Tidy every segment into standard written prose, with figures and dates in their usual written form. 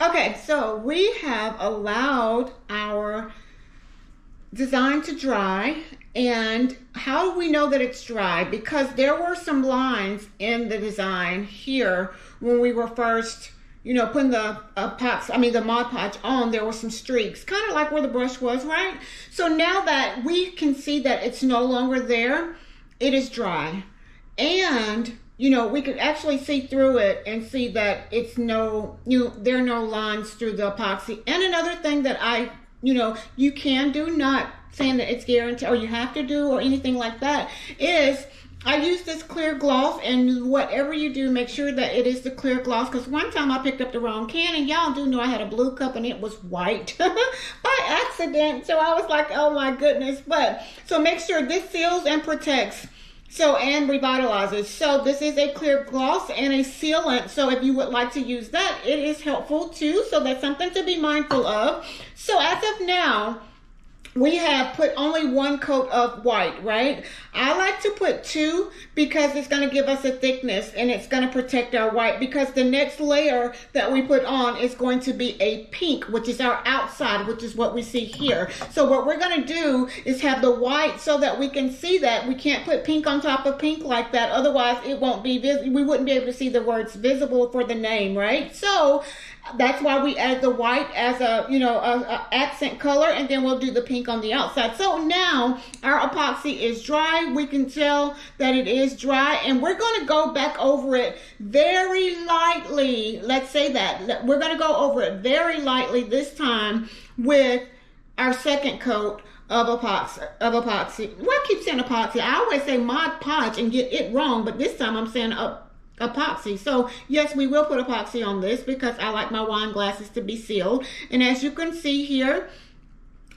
Okay, so we have allowed our design to dry. And how do we know that it's dry? Because there were some lines in the design here when we were first, putting the the Mod Podge on. There were some streaks, kind of like where the brush was, right? So now that we can see that it's no longer there, it is dry. And we could actually see through it and see that it's there are no lines through the epoxy. And another thing that you can do, not saying that it's guaranteed or you have to do or anything like that, is I use this clear gloss, and whatever you do, make sure that it is the clear gloss, because one time I picked up the wrong can, and y'all do know I had a blue cup and it was white by accident. So I was like, oh my goodness. But so make sure this seals and protects. And revitalizes. So this is a clear gloss and a sealant. So if you would like to use that, it is helpful too. So that's something to be mindful of. So as of now, we have put only one coat of white, right? I like to put two because it's going to give us a thickness and it's going to protect our white, because the next layer that we put on is going to be a pink, which is our outside, which is what we see here. So what we're going to do is have the white so that we can see that. We can't put pink on top of pink like that. Otherwise, it won't be visible. We wouldn't be able to see the words visible for the name, right? So that's why we add the white as a accent color, and then we'll do the pink on the outside. So now our epoxy is dry. We can tell that it is dry, and we're going to go back over it very lightly. Let's say that we're going to go over it very lightly this time with our second coat of epoxy. Well, I keep saying epoxy. I always say Mod Podge and get it wrong, but this time I'm saying epoxy. So yes, we will put epoxy on this because I like my wine glasses to be sealed. And as you can see here,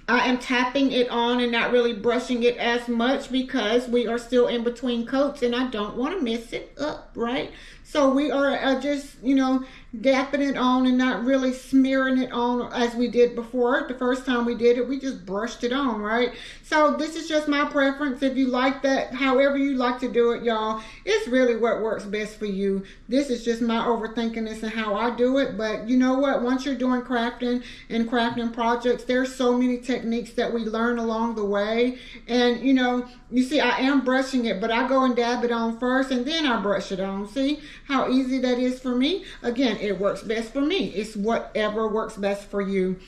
I am tapping it on and not really brushing it as much because we are still in between coats and I don't want to mess it up, right? So we are just, dapping it on and not really smearing it on as we did before. The first time we did it, we just brushed it on, right? So this is just my preference. If you like that, however you like to do it, y'all, it's really what works best for you. This is just my overthinking this and how I do it. But you know what? Once you're doing crafting and crafting projects, there's so many techniques that we learn along the way. And, you see, I am brushing it, but I go and dab it on first and then I brush it on. See how easy that is for me? Again, it works best for me. It's whatever works best for you.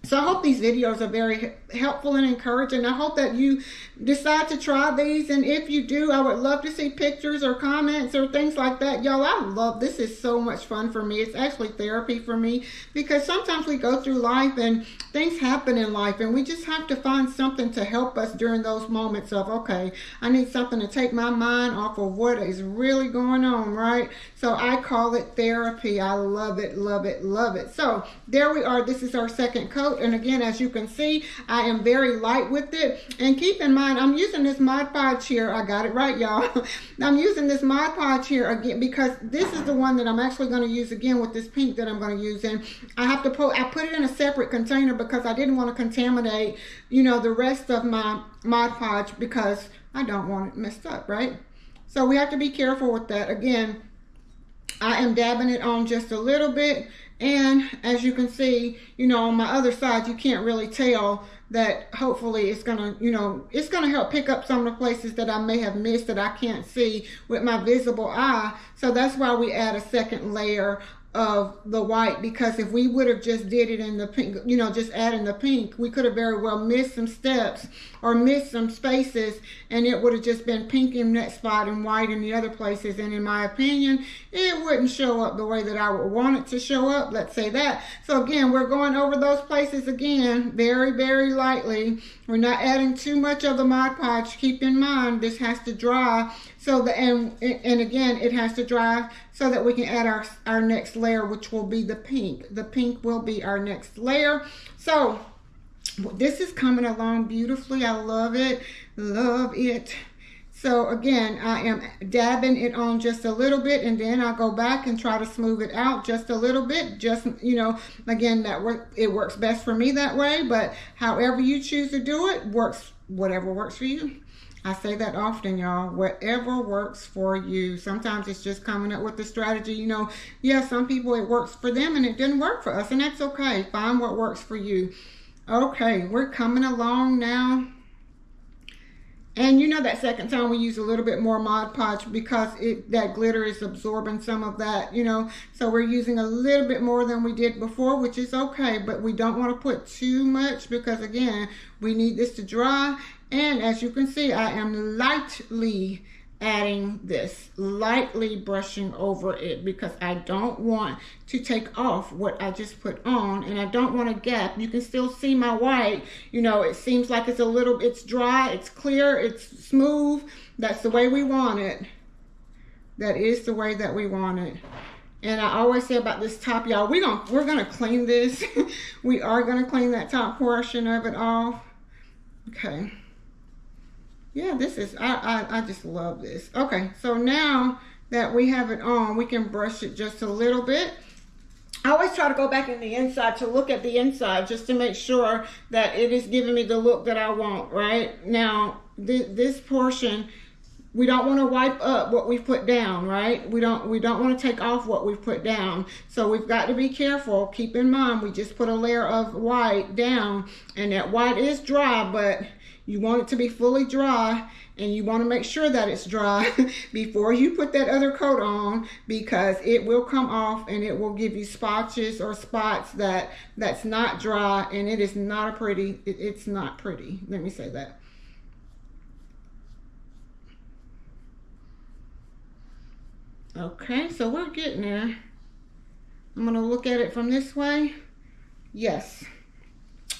So I hope these videos are very helpful and encouraging. I hope that you decide to try these. And if you do, I would love to see pictures or comments or things like that. Y'all, I love this. Is so much fun for me. It's actually therapy for me, because sometimes we go through life and things happen in life and we just have to find something to help us during those moments of, okay, I need something to take my mind off of what is really going on, right? So I call it therapy. I love it, love it, love it. So there we are. This is our second coat. And again, as you can see, I am very light with it. And keep in mind, I'm using this Mod Podge here. I got it right, y'all. I'm using this Mod Podge here again because this is the one that I'm actually going to use again with this pink that I'm going to use. And I put it in a separate container because I didn't want to contaminate, the rest of my Mod Podge because I don't want it messed up, right? So we have to be careful with that. Again, I am dabbing it on just a little bit. And as you can see, on my other side, you can't really tell that. Hopefully it's gonna, it's gonna help pick up some of the places that I may have missed that I can't see with my visible eye. So that's why we add a second layer of the white, because if we would have just did it in the pink, just adding the pink, we could have very well missed some steps or missed some spaces, and it would have just been pink in that spot and white in the other places. And in my opinion, it wouldn't show up the way that I would want it to show up, let's say that. So again, we're going over those places again very, very lightly. We're not adding too much of the Mod Podge. Keep in mind, this has to dry. So and again, it has to dry so that we can add our next layer, which will be the pink. The pink will be our next layer. So this is coming along beautifully. I love it. Love it. So again, I am dabbing it on just a little bit, and then I'll go back and try to smooth it out just a little bit. Just, again, it works best for me that way, but however you choose to do it, whatever works for you. I say that often, y'all. Whatever works for you. Sometimes it's just coming up with the strategy. You know, yeah, some people it works for them and it didn't work for us, and that's okay. Find what works for you. Okay, we're coming along now. And you know that second time we use a little bit more Mod Podge because that glitter is absorbing some of that, you know. So we're using a little bit more than we did before, which is okay. But we don't want to put too much because, again, we need this to dry. And as you can see, I am lightly adding this, lightly brushing over it because I don't want to take off what I just put on, and I don't want a gap. You can still see my white, you know, it seems like it's a little, it's dry, it's clear, it's smooth. That's the way we want it. That is the way that we want it. And I always say about this top, y'all, we're gonna clean this. We are gonna clean that top portion of it off. Okay. Yeah, this is, I just love this. Okay, so now that we have it on, we can brush it just a little bit. I always try to go back in the inside to look at the inside just to make sure that it is giving me the look that I want, right? Now, this portion, we don't want to wipe up what we've put down, right? We don't want to take off what we've put down. So we've got to be careful. Keep in mind, we just put a layer of white down, and that white is dry, but you want it to be fully dry, and you want to make sure that it's dry before you put that other coat on, because it will come off and it will give you spotches or spots that's not dry, and it is not a pretty, it's not pretty. Let me say that. Okay, so we're getting there. I'm going to look at it from this way. Yes,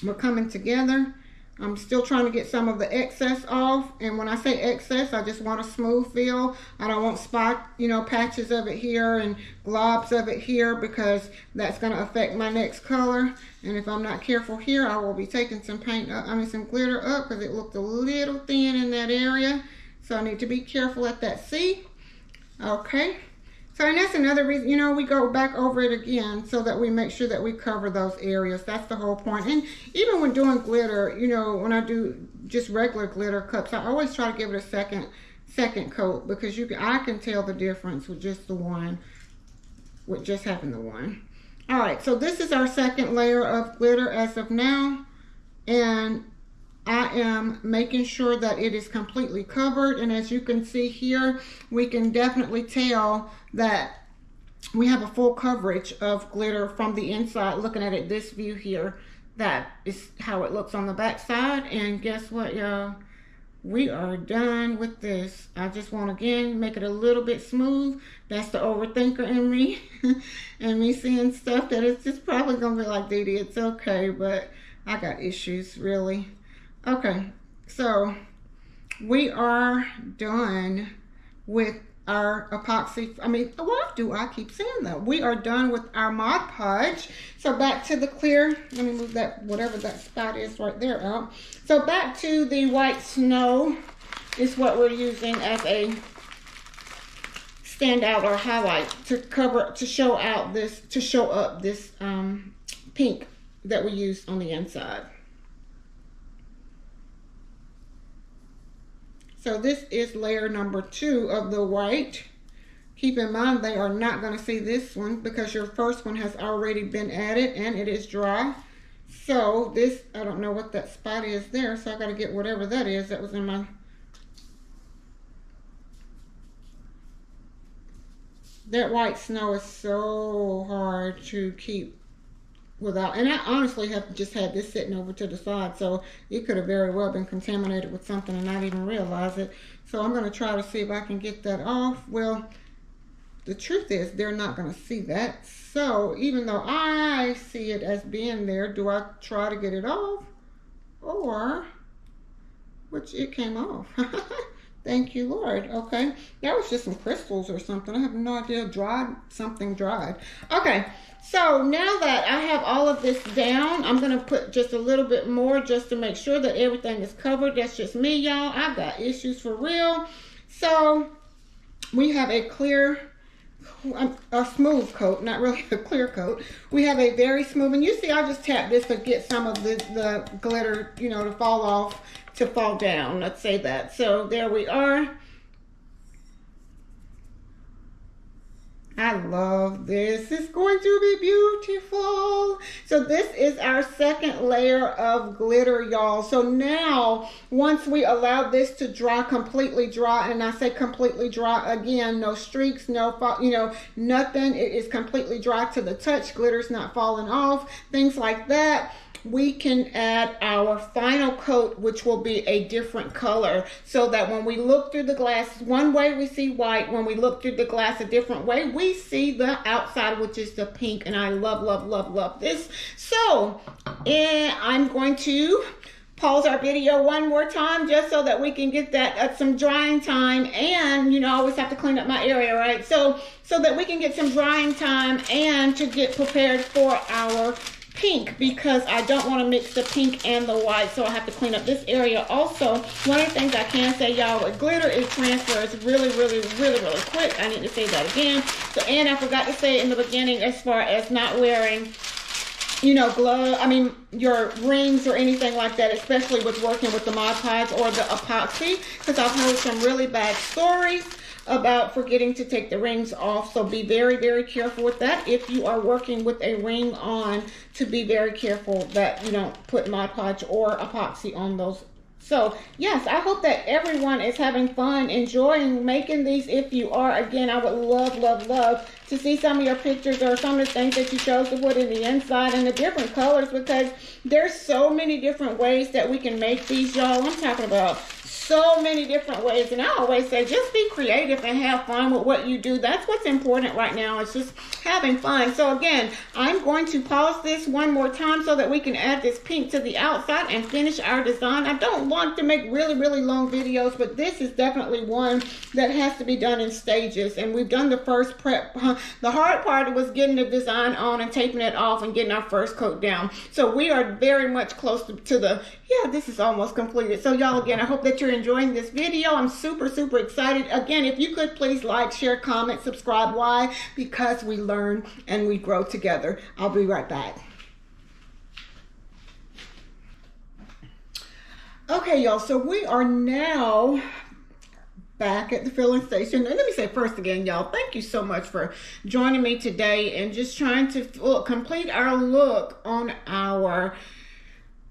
we're coming together. I'm still trying to get some of the excess off, and when I say excess, I just want a smooth feel. I don't want spot, you know, patches of it here and globs of it here, because that's going to affect my next color. And if I'm not careful here, I will be taking some paint up, some glitter up, because it looked a little thin in that area. So I need to be careful at that C. Okay. So, and that's another reason, you know, we go back over it again so that we make sure that we cover those areas. That's the whole point. And even when doing glitter, you know, when I do just regular glitter cups, I always try to give it a second coat, because I can tell the difference with just the one, with just having the one. All right, so this is our second layer of glitter as of now, and I am making sure that it is completely covered. And as you can see here, we can definitely tell that we have a full coverage of glitter from the inside. Looking at it, this view here, that is how it looks on the back side. And guess what, y'all? We are done with this. I just want to, again, make it a little bit smooth. That's the overthinker in me. And me seeing stuff that it's just probably going to be like, Dee Dee, it's okay, but I got issues, really. Okay, so we are done with our epoxy. Why do I keep saying that? We are done with our Mod Podge. So back to the clear. Let me move that, whatever that spot is right there out. So back to the white snow is what we're using as a standout or highlight to cover, to show out this, to show up this pink that we used on the inside. So this is layer number 2 of the white. Keep in mind, they are not going to see this one because your first one has already been added and it is dry. So this, I don't know what that spot is there, so I got to get whatever that is that was in my... That white snow is so hard to keep without, and I honestly have just had this sitting over to the side, so it could have very well been contaminated with something and not even realize it. So I'm going to try to see if I can get that off. Well, the truth is they're not going to see that. So even though I see it as being there, do I try to get it off? Or, which it came off. Thank you, Lord. Okay, that was just some crystals or something. I have no idea. Something dried. Okay, so now that I have all of this down, I'm going to put just a little bit more just to make sure that everything is covered. That's just me, y'all. I've got issues for real. So we have a clear a smooth coat, not really a clear coat. We have a very smooth, and you see I just tap this to get some of the glitter, you know, to fall off, to fall down, let's say that. So there we are. I love this. It's going to be beautiful. So this is our second layer of glitter, y'all. So now, once we allow this to dry, completely dry, and I say completely dry again, no streaks, no, you know, nothing. It is completely dry to the touch. Glitter's not falling off, things like that. We can add our final coat, which will be a different color, so that when we look through the glass, one way we see white, when we look through the glass a different way, we see the outside, which is the pink, and I love, love, love, love this. So, I'm going to pause our video one more time just so that we can get that some drying time, and you know, I always have to clean up my area, right? So that we can get some drying time and to get prepared for our pink, because I don't want to mix the pink and the white, so I have to clean up this area also. One of the things I can say, y'all, with glitter, it transfers really, really, really, really quick. I need to say that again. So, and I forgot to say in the beginning, as far as not wearing, you know, your rings or anything like that, especially with working with the Mod Podge or the epoxy, because I've heard some really bad stories about forgetting to take the rings off. So be very, very careful with that. If you are working with a ring on, to be very careful that you don't put Mod Podge or epoxy on those. So yes, I hope that everyone is having fun, enjoying making these. If you are, again, I would love, love, love to see some of your pictures or some of the things that you chose to put in the inside and the different colors, because there's so many different ways that we can make these, y'all. I'm talking about so many different ways, and I always say just be creative and have fun with what you do. That's what's important right now. It's just having fun. So again, I'm going to pause this one more time so that we can add this pink to the outside and finish our design. I don't want to make really, really long videos, but this is definitely one that has to be done in stages, and we've done the first prep. The hard part was getting the design on and taping it off and getting our first coat down. So we are very much close to the, yeah, this is almost completed. So y'all, again, I hope that you're enjoying this video. I'm super, super excited. Again, if you could please like, share, comment, subscribe. Why? Because we learn and we grow together. I'll be right back. Okay, y'all, so we are now back at the filling station. And let me say first again, y'all, thank you so much for joining me today and just trying to complete our look on our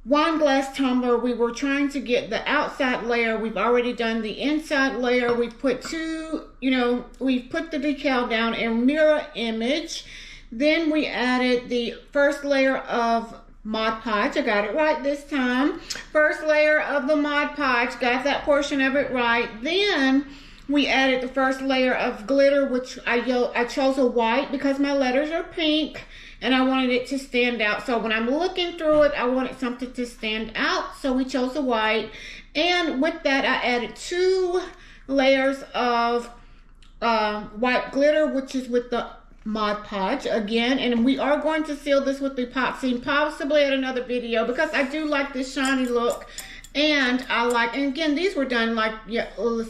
wine glass tumbler. We were trying to get the outside layer. We've already done the inside layer. We put we put the decal down in mirror image. Then we added the first layer of Mod Podge. I got it right this time. First layer of the Mod Podge, got that portion of it right. Then we added the first layer of glitter, which I chose a white because my letters are pink and I wanted it to stand out. So when I'm looking through it, I wanted something to stand out, so we chose a white. And with that, I added 2 layers of white glitter, which is with the Mod Podge again, and we are going to seal this with epoxy, possibly at another video, because I do like this shiny look, and and again, these were done like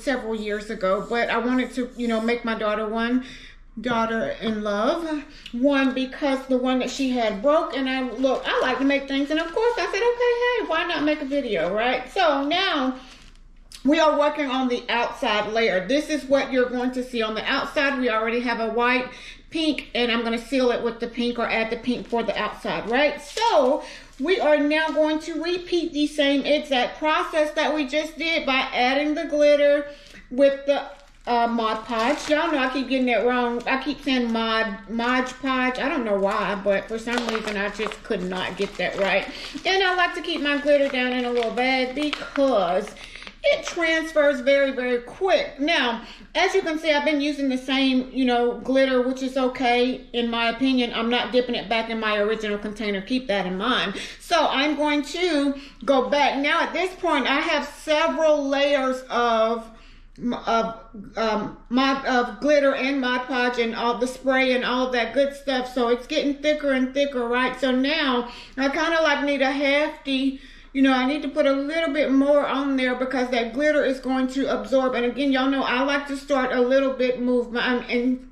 several years ago, but I wanted to make my daughter-in-love one, because the one that she had broke, and I like to make things, and of course I said, okay, hey, why not make a video, right? So now we are working on the outside layer. This is what you're going to see on the outside. We already have a white, pink, and I'm going to seal it with the pink, or add the pink for the outside, right? So we are now going to repeat the same exact process that we just did by adding the glitter with the Mod Podge. Y'all know I keep getting it wrong. I keep saying Mod Podge. I don't know why, but for some reason I just could not get that right. And I like to keep my glitter down in a little bag because it transfers very, very quick. Now, as you can see, I've been using the same, glitter, which is okay, in my opinion. I'm not dipping it back in my original container. Keep that in mind. So I'm going to go back. Now, at this point, I have several layers of glitter and Mod Podge and all the spray and all that good stuff. So it's getting thicker and thicker, right? So now I kind of need a hefty, I need to put a little bit more on there because that glitter is going to absorb. And again, y'all know I like to start a little bit movement and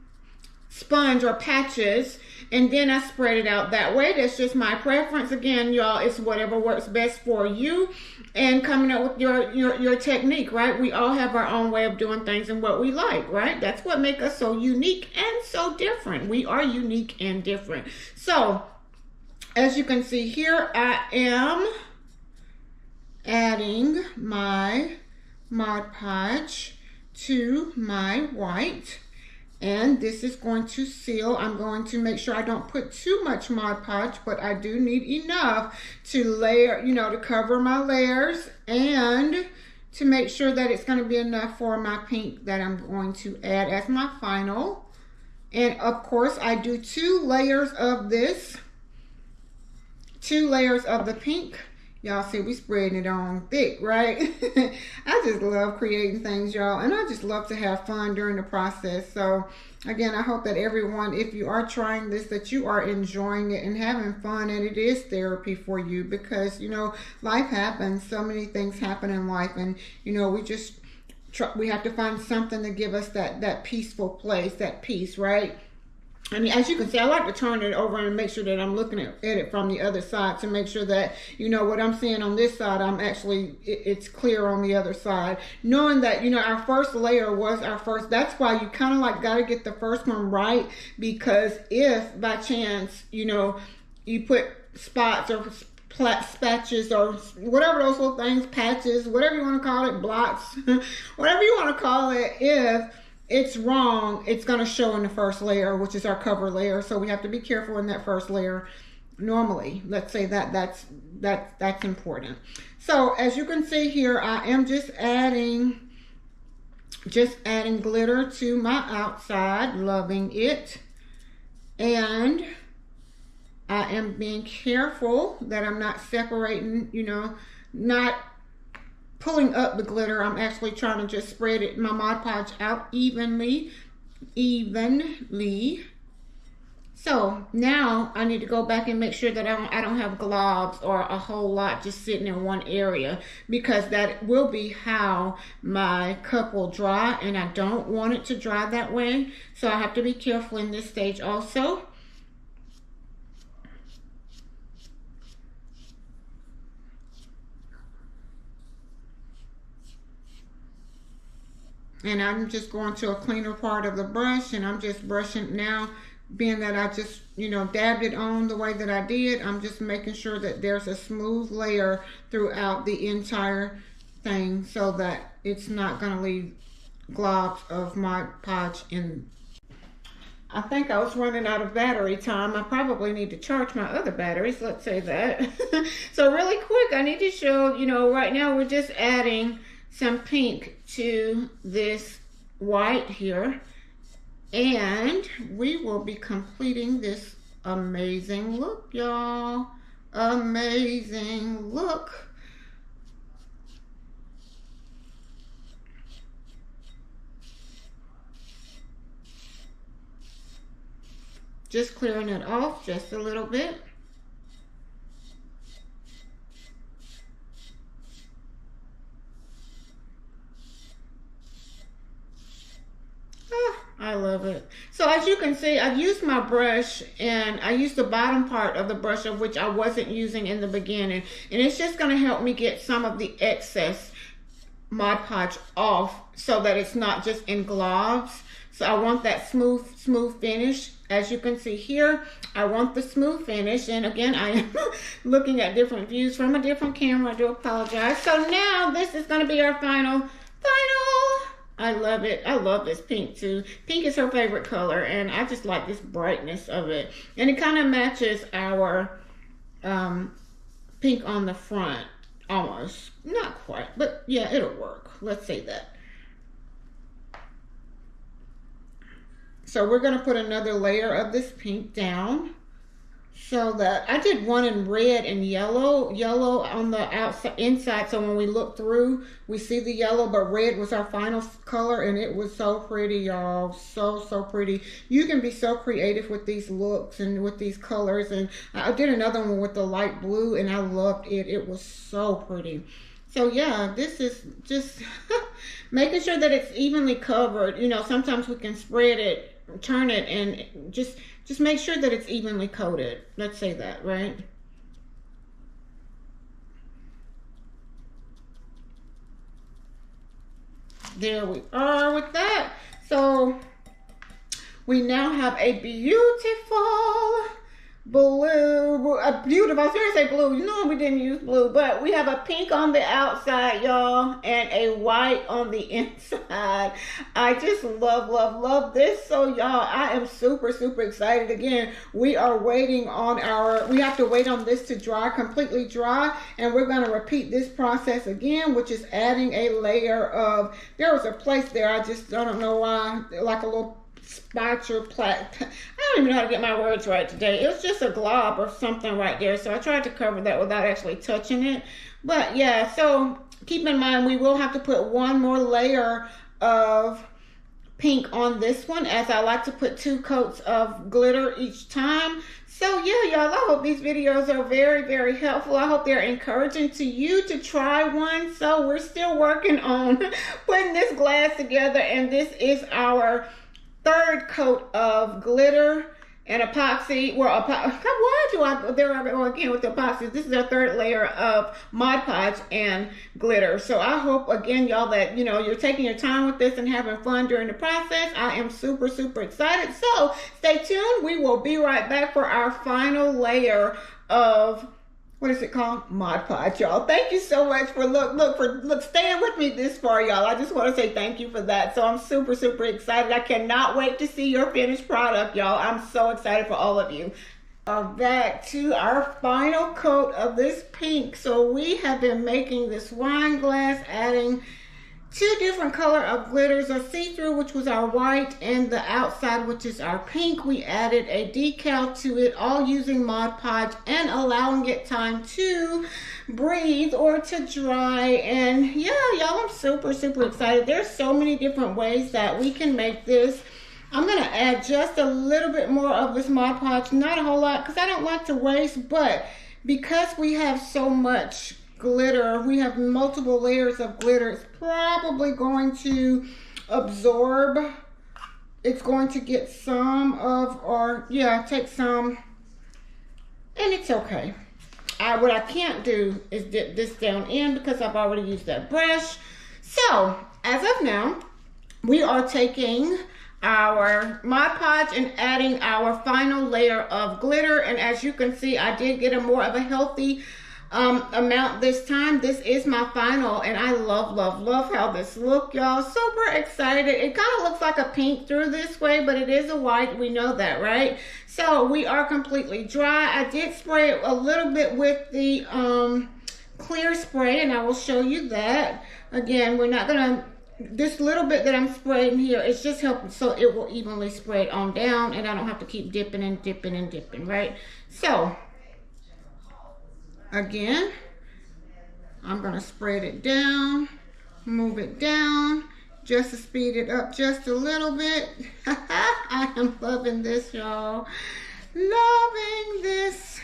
sponge or patches, and then I spread it out that way. That's just my preference. Again, y'all, it's whatever works best for you and coming up with your technique, right? We all have our own way of doing things and what we like, right? That's what makes us so unique and so different. We are unique and different. So as you can see here, I am adding my Mod Podge to my white, and this is going to seal. I'm going to make sure I don't put too much Mod Podge, but I do need enough to layer, you know, to cover my layers and to make sure that it's going to be enough for my pink that I'm going to add as my final. And of course, I do 2 layers of this, 2 layers of the pink. Y'all see we spreading it on thick, right? I just love creating things, y'all, and I just love to have fun during the process. So again, I hope that everyone, if you are trying this, that you are enjoying it and having fun, and it is therapy for you, because, you know, life happens. So many things happen in life, and, you know, we have to find something to give us that peaceful place, that peace, right? I mean, as you can see, I like to turn it over and make sure that I'm looking at it from the other side to make sure that, you know, what I'm seeing on this side, it's clear on the other side. Knowing that, you know, our first layer was our first, that's why you kind of like got to get the first one right, because if by chance, you know, you put spots or spatches or whatever those little things, patches, whatever you want to call it, blocks, whatever you want to call it, if it's wrong, it's going to show in the first layer, which is our cover layer. So we have to be careful in that first layer. Normally, let's say that's important. So as you can see here, I am just adding glitter to my outside, loving it. And I am being careful that I'm not separating, you know, not pulling up the glitter. I'm actually trying to just spread it, my Mod Podge out evenly. So now I need to go back and make sure that I don't have globs or a whole lot just sitting in one area, because that will be how my cup will dry, and I don't want it to dry that way. So I have to be careful in this stage also. And I'm just going to a cleaner part of the brush, and I'm just brushing now, being that I just, you know, dabbed it on the way that I did. I'm just making sure that there's a smooth layer throughout the entire thing so that it's not going to leave globs of Mod Podge in. I think I was running out of battery time. I probably need to charge my other batteries, let's say that. So really quick, I need to show, you know, right now we're just adding some pink to this white here, and we will be completing this amazing look, y'all. Amazing look. Just clearing it off just a little bit. I love it. So as you can see, I've used my brush, and I used the bottom part of the brush, of which I wasn't using in the beginning. And it's just going to help me get some of the excess Mod Podge off so that it's not just in globs. So I want that smooth finish. As you can see here, I want the smooth finish. And again, I am looking at different views from a different camera. I do apologize. So now this is going to be our final. I love it. I love this pink too. Pink is her favorite color, and I just like this brightness of it. And it kind of matches our pink on the front, almost. Not quite, but yeah, it'll work. Let's say that. So we're going to put another layer of this pink down. So that I did one in red and yellow on the outside, inside. So when we look through, we see the yellow, but red was our final color, and it was so pretty, y'all. So pretty. You can be so creative with these looks and with these colors. And I did another one with the light blue, and I loved it. It was so pretty. So yeah, this is just making sure that it's evenly covered. You know, sometimes we can spread it turn it and just make sure that it's evenly coated. Let's say that, right? There we are with that. So we now have a beautiful blue, a beautiful, I was going to say blue, you know we didn't use blue, but we have a pink on the outside, y'all, and a white on the inside. I just love this. So y'all, I am super excited. Again, we are waiting on we have to wait on this to dry, completely dry, and we're going to repeat this process again, which is adding a layer of, there was a place there, I don't know why, like a little spatula plaque. I don't even know how to get my words right today. It was just a glob or something right there. So I tried to cover that without actually touching it. But yeah, so keep in mind we will have to put one more layer of pink on this one, as I like to put 2 coats of glitter each time. So yeah, y'all, I hope these videos are very helpful. I hope they're encouraging to you to try one. So we're still working on putting this glass together, and this is our 3rd coat of glitter and epoxy. Well, there I go again with the epoxy. This is our 3rd layer of Mod Podge and glitter. So I hope, again, y'all, that you're taking your time with this and having fun during the process. I am super excited. So stay tuned. We will be right back for our final layer of, what is it called? Mod Podge, y'all. Thank you so much for staying with me this far, y'all. I just want to say thank you for that. So I'm super excited. I cannot wait to see your finished product, y'all. I'm so excited for all of you. Back to our final coat of this pink. So we have been making this wine glass, adding 2 different color of glitters, a see-through, which was our white, and the outside, which is our pink. We added a decal to it, all using Mod Podge and allowing it time to breathe or to dry. And yeah, y'all, I'm super excited. There's so many different ways that we can make this. I'm going to add just a little bit more of this Mod Podge, not a whole lot, because I don't like to waste, but because we have so much glitter, we have multiple layers of glitter, it's probably going to absorb. It's going to get some of, or yeah, take some, and it's okay. What I can't do is dip this down in because I've already used that brush. So as of now, we are taking our Mod Podge and adding our final layer of glitter, and as you can see, I did get a more of a healthy amount this time. This is my final, and I love how this look, y'all. Super excited. It kind of looks like a pink through this way, but it is a white. We know that, right? So we are completely dry. I did spray it a little bit with the clear spray, and I will show you that. Again, we're not gonna, this little bit that I'm spraying here, it's just helping so it will evenly spread on down, and I don't have to keep dipping and dipping and dipping, right? So again, I'm going to spread it down, move it down, just to speed it up just a little bit. I am loving this, y'all. Loving this.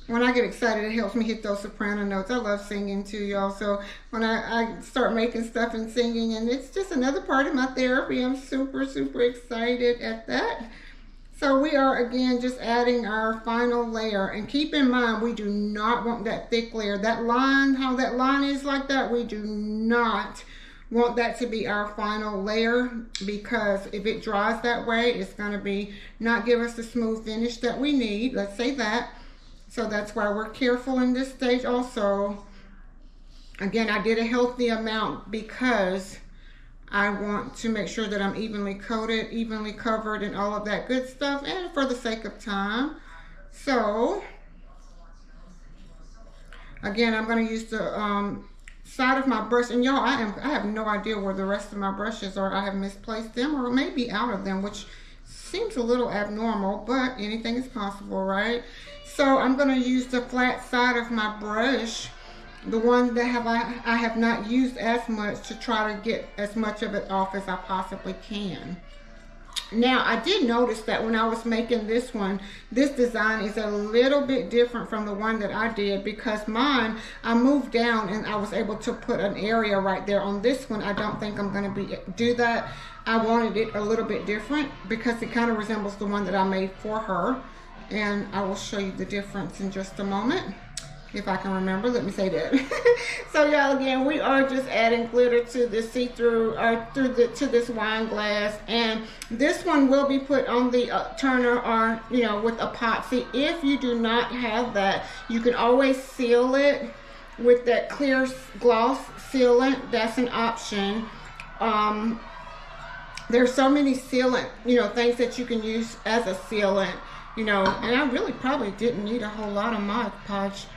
When I get excited, it helps me hit those soprano notes. I love singing too, y'all. So when I start making stuff and singing, and it's just another part of my therapy, I'm super excited at that. So we are, again, just adding our final layer. And keep in mind, we do not want that thick layer. That line, how that line is like that, we do not want that to be our final layer, because if it dries that way, it's going to be not give us the smooth finish that we need. Let's say that. So that's why we're careful in this stage also. Again, I did a healthy amount because I want to make sure that I'm evenly coated, evenly covered, and all of that good stuff, and for the sake of time. So again, I'm going to use the side of my brush, and y'all, I have no idea where the rest of my brushes are. I have misplaced them, or maybe out of them, which seems a little abnormal, but anything is possible, right? So I'm going to use the flat side of my brush, the one that I have not used as much, to try to get as much of it off as I possibly can. Now, I did notice that when I was making this one, this design is a little bit different from the one that I did, because mine, I moved down and I was able to put an area right there. On this one, I don't think I'm going to do that. I wanted it a little bit different because it kind of resembles the one that I made for her. And I will show you the difference in just a moment. If I can remember, let me say that. So y'all, again, we are just adding glitter to the see-through, or to this wine glass, and this one will be put on the turner, or with epoxy. If you do not have that, you can always seal it with that clear gloss sealant. That's an option. There's so many sealant, things that you can use as a sealant, and I really probably didn't need a whole lot of Mod Podge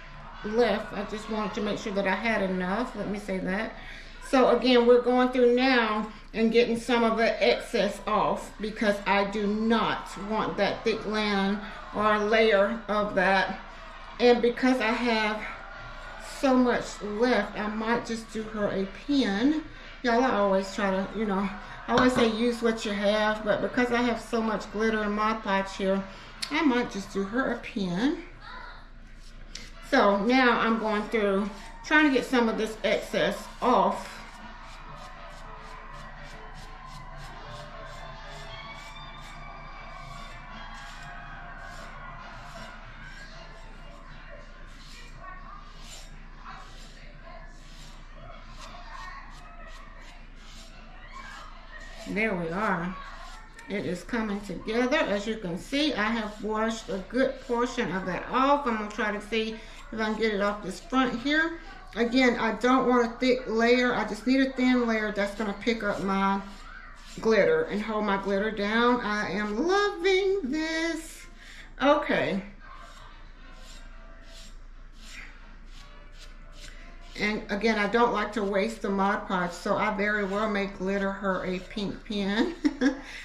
left. I just wanted to make sure that I had enough. Let me say that. So again, we're going through now and getting some of the excess off, because I do not want that thick linen or a layer of that. And because I have so much left, I might just do her a pin. Y'all, I always try to, I always say use what you have, but because I have so much glitter in my pots here, I might just do her a pin. So now I'm going through, trying to get some of this excess off. There we are. It is coming together. As you can see, I have washed a good portion of that off. I'm going to try to see if I can get it off this front here. Again, I don't want a thick layer. I just need a thin layer that's going to pick up my glitter and hold my glitter down. I am loving this. Okay. And again, I don't like to waste the Mod Podge, so I very well may glitter her a pink pen.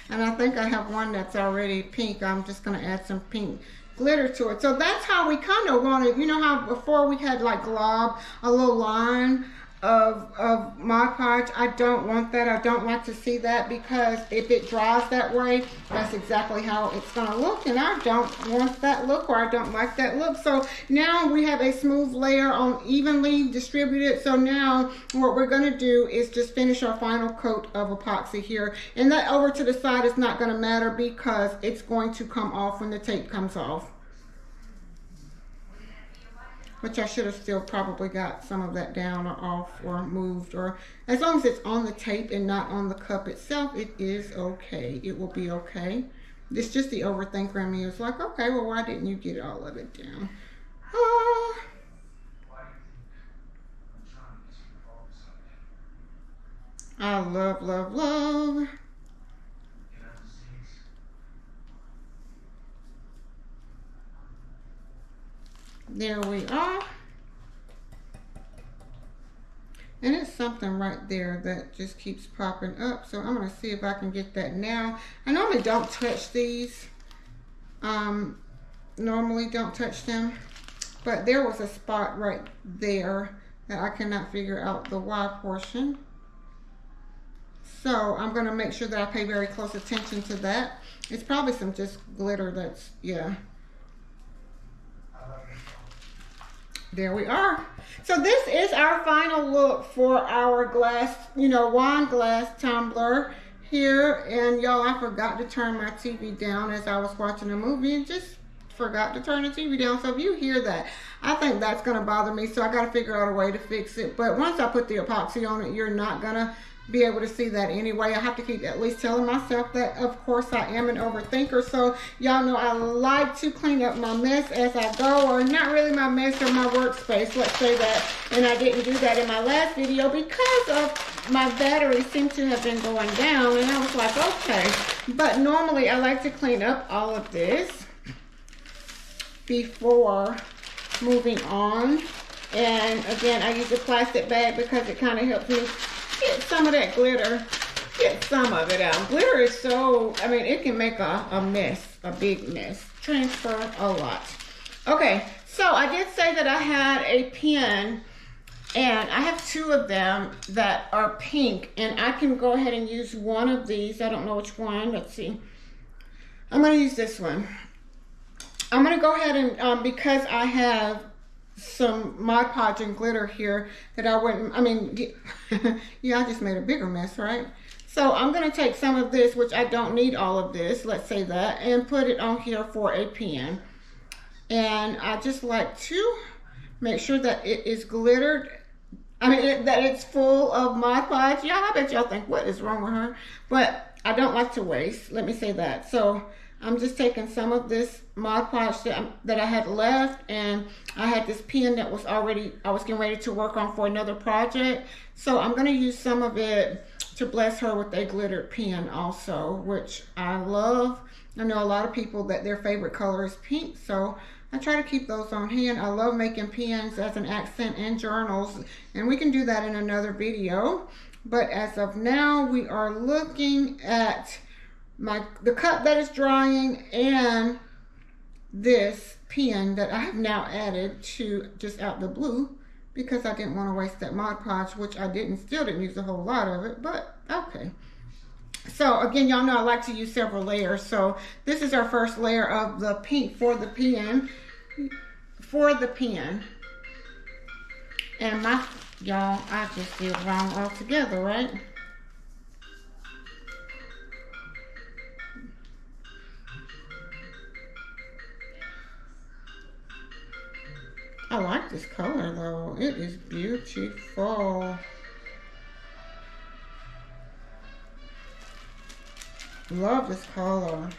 And I think I have one that's already pink. I'm just going to add some pink glitter to it. So that's how we kind of wanted, how before we had like glob, a little line of Mod Podge. I don't want that. I don't like to see that, because if it dries that way, that's exactly how it's going to look, and I don't want that look, or I don't like that look. So now we have a smooth layer on evenly distributed. So now what we're going to do is just finish our final coat of epoxy here, and that over to the side is not going to matter, because it's going to come off when the tape comes off. Which I should have still probably got some of that down or off or moved, or as long as it's on the tape and not on the cup itself, it is okay. It will be okay. It's just the overthinker in me. It's like, okay, well, why didn't you get all of it down? I love, love, love. There we are. And it's something right there that just keeps popping up. So I'm going to see if I can get that now. I normally don't touch these. Normally don't touch them. But there was a spot right there that I cannot figure out the Y portion. So I'm going to make sure that I pay very close attention to that. It's probably some just glitter that's, yeah. There we are. So this is our final look for our glass, wine glass tumbler here. And y'all, I forgot to turn my TV down as I was watching a movie, and just forgot to turn the TV down. So if you hear that, I think that's going to bother me. So I got to figure out a way to fix it. But once I put the epoxy on it, you're not going to be able to see that anyway. I have to keep at least telling myself that, of course, I am an overthinker. So y'all know I like to clean up my mess as I go, or not really my mess, or my workspace, let's say that. And I didn't do that in my last video because of my battery seemed to have been going down, and I was like, okay. But normally I like to clean up all of this before moving on. And again, I use a plastic bag because it kind of helps me get some of that glitter, get some of it out. Glitter is so, I mean, it can make a mess, a big mess. Transfer a lot. Okay, so I did say that I had a pen, and I have two of them that are pink, and I can go ahead and use one of these. I don't know which one. Let's see. I'm going to use this one. I'm going to go ahead and, because I have some Mod Podge and glitter here that I wouldn't, I mean, yeah, I just made a bigger mess, right? So I'm going to take some of this, which I don't need all of this, let's say that, and put it on here for a pen. And I just like to make sure that it is glittered. I mean, that it's full of Mod Podge. Y'all, I bet y'all think, what is wrong with her? But I don't like to waste, let me say that. So I'm just taking some of this Mod Podge that I had left, and I had this pen that was already, I was getting ready to work on for another project. So I'm going to use some of it to bless her with a glittered pen also, which I love. I know a lot of people that their favorite color is pink, so I try to keep those on hand. I love making pens as an accent in journals, and we can do that in another video. But as of now, we are looking at the cup that is drying and this pen that I have now added to just out the blue, because I didn't want to waste that Mod Podge, which I still didn't use a whole lot of it, but okay. So again, y'all know I like to use several layers. So this is our first layer of the pink for the pen. And y'all, I just did wrong altogether, right? I like this color though. It is beautiful. Love this color.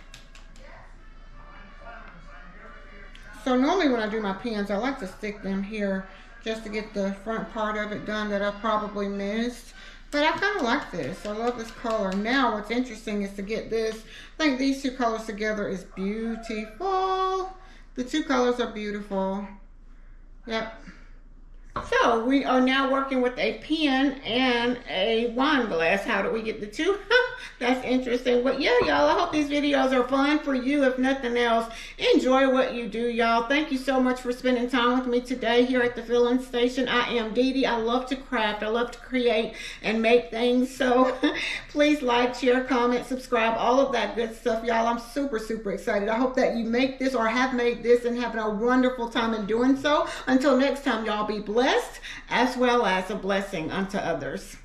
So normally when I do my pens, I like to stick them here just to get the front part of it done that I probably missed. But I kind of like this. I love this color. Now what's interesting is to get this. I think these two colors together is beautiful. The two colors are beautiful. Yep. So we are now working with a pen and a wine glass. How do we get the two? That's interesting. But yeah, y'all, I hope these videos are fun for you. If nothing else, enjoy what you do, y'all. Thank you so much for spending time with me today here at the Fill-In Station. I am Dee Dee. I love to craft. I love to create and make things. So please like, share, comment, subscribe, all of that good stuff, y'all. I'm super, super excited. I hope that you make this or have made this and having a wonderful time in doing so. Until next time, y'all, be blessed as well as a blessing unto others.